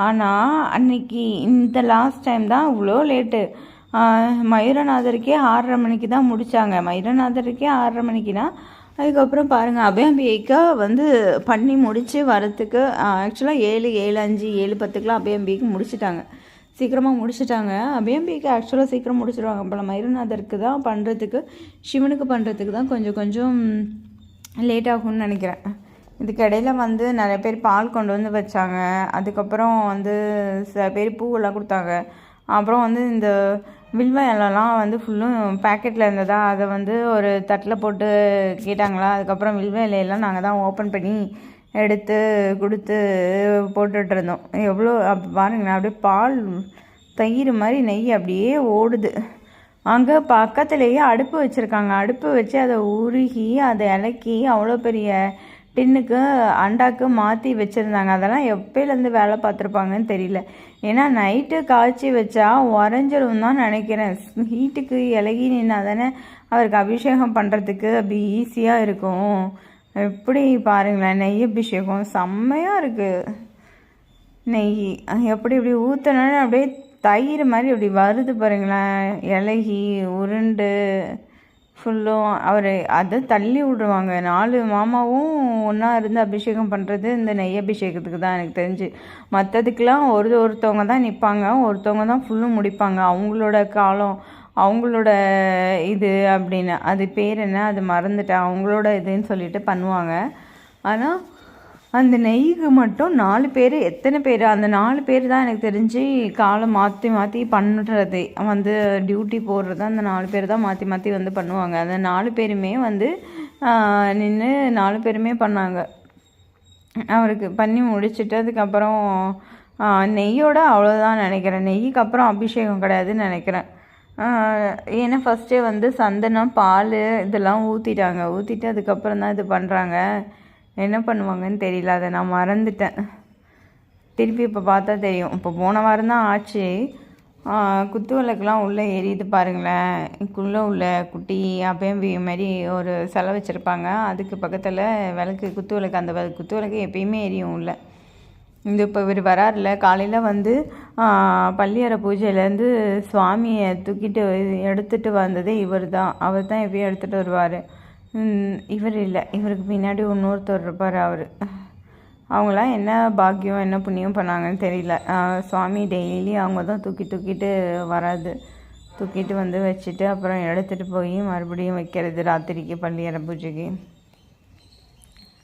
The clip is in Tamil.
ஆனால் அன்னைக்கு இந்த லாஸ்ட் டைம் தான் இவ்வளோ லேட்டு. மயூரநாதருக்கே 6:30 மணிக்கு தான் முடித்தாங்க. மயூரநாதருக்கே 6:30 மணிக்குனா அதுக்கப்புறம் பாருங்கள் அபயாம்பிகா வந்து பண்ணி முடித்து வரத்துக்கு ஆக்சுவலாக 7:05 7:10 அபயாம்பிகைக்கு முடிச்சிட்டாங்க. சீக்கிரமாக முடிச்சிட்டாங்க. அபயாம்பிகை ஆக்சுவலாக சீக்கிரம் முடிச்சிடுவாங்க. அப்புறம் மயூரநாதருக்கு தான் பண்ணுறதுக்கு, சிவனுக்கு பண்ணுறதுக்கு தான் கொஞ்சம் லேட் ஆகும்னு நினைக்கிறேன். இதுக்கு இடையில வந்து நிறைய பேர் பால் கொண்டு வந்து வச்சாங்க. அதுக்கப்புறம் வந்து சில பேர் பூவெல்லாம் கொடுத்தாங்க. அப்புறம் வந்து இந்த வில்வ இலெல்லாம் வந்து ஃபுல்லும் பேக்கெட்டில் இருந்ததா, அதை வந்து ஒரு தட்டில் போட்டு கேட்டாங்களா. அதுக்கப்புறம் வில்வ இலையெல்லாம் நாங்கள் தான் ஓப்பன் பண்ணி எடுத்து கொடுத்து போட்டுட்ருந்தோம். எவ்வளோ பாருங்களேன், அப்படியே பால் தயிர் மாதிரி நெய் அப்படியே ஓடுது. அங்கே பக்கத்துலேயே அடுப்பு வச்சுருக்காங்க. அடுப்பு வச்சு அதை உருகி அதை இலக்கி அவ்வளோ பெரிய டின்னுக்கு அண்டாக்கு மாற்றி வச்சுருந்தாங்க. அதெல்லாம் எப்போலேருந்து வேலை பார்த்துருப்பாங்கன்னு தெரியல. ஏன்னா நைட்டு காய்ச்சி வச்சா உறைஞ்சிரும் தான் நினைக்கிறேன். ஹீட்டுக்கு இலகி நின்னா தானே அவருக்கு அபிஷேகம் பண்ணுறதுக்கு அப்படி ஈஸியாக இருக்கும். எப்படி பாருங்களேன், நெய் அபிஷேகம் செம்மையாக இருக்குது. நெய் எப்படி இப்படி ஊற்றினோன்னு அப்படியே தயிர் மாதிரி அப்படி வருது பாருங்களேன். இலகி உருண்டு ஃபுல்லும் அவர் அதை தள்ளி விடுவாங்க. 4 மாமாவும் ஒன்றா இருந்து அபிஷேகம் பண்ணுறது இந்த நெய் அபிஷேகத்துக்கு தான் எனக்கு தெரிஞ்சு. மற்றதுக்கெலாம் ஒருத்தவங்க தான் நிற்பாங்க, ஒருத்தவங்க தான் ஃபுல்லும் முடிப்பாங்க. அவங்களோட காலம், அவங்களோட இது அப்படின்னு, அது பேர் என்ன அது மறந்துட்டேன், அவங்களோட இதுன்னு சொல்லிட்டு பண்ணுவாங்க. ஆனால் அந்த நெய்க்கு மட்டும் 4 பேர், எத்தனை பேர், அந்த 4 பேர் தான் எனக்கு தெரிஞ்சு காலம் மாற்றி பண்ணுறது வந்து டியூட்டி போடுறது. அந்த 4 பேர் தான் மாற்றி வந்து பண்ணுவாங்க. அந்த 4 பேருமே வந்து நின்று 4 பேருமே பண்ணாங்க. அவருக்கு பண்ணி முடிச்சுட்டு அதுக்கப்புறம் நெய்யோட அவ்வளோதான் நினைக்கிறேன். நெய்க்கு அப்புறம் அபிஷேகம் கிடையாதுன்னு நினைக்கிறேன். ஏன்னா ஃபஸ்ட்டே வந்து சந்தனம் பால் இதெல்லாம் ஊற்றிட்டு அதுக்கப்புறம் தான் இது பண்ணுறாங்க. என்ன பண்ணுவாங்கன்னு தெரியல, அதை நான் மறந்துட்டேன். திருப்பி இப்போ பார்த்தா தெரியும். இப்போ போன வாரம் தான் ஆச்சு. குத்து விளக்குலாம் உள்ளே எரியுது பாருங்களேன். இதுக்குள்ளே உள்ள குட்டி அபயம்பி மாதிரி ஒரு சிலை வச்சுருப்பாங்க. அதுக்கு பக்கத்தில் விளக்கு, குத்து விளக்கு. அந்த குத்து விளக்கு எப்பயுமே எரியும் உள்ள. இந்த இப்போ இவர் வராருல, காலையில் வந்து பள்ளியறை பூஜையிலேருந்து சுவாமியை தூக்கிட்டு எடுத்துகிட்டு வந்ததே இவர் தான். அவர் தான் எப்பயும் எடுத்துகிட்டு வருவார். இவர் இல்லை, இவருக்கு பின்னாடி இன்னொருத்தர் இருப்பார். அவங்களாம் என்ன பாக்கியம் என்ன புண்ணியம் பண்ணாங்கன்னு தெரியல. சுவாமி டெய்லி அவங்க தான் தூக்கிட்டு வராது, தூக்கிட்டு வந்து வச்சுட்டு அப்புறம் எடுத்துகிட்டு போய் மறுபடியும் வைக்கிறது ராத்திரிக்கு பள்ளியறை பூஜைக்கு.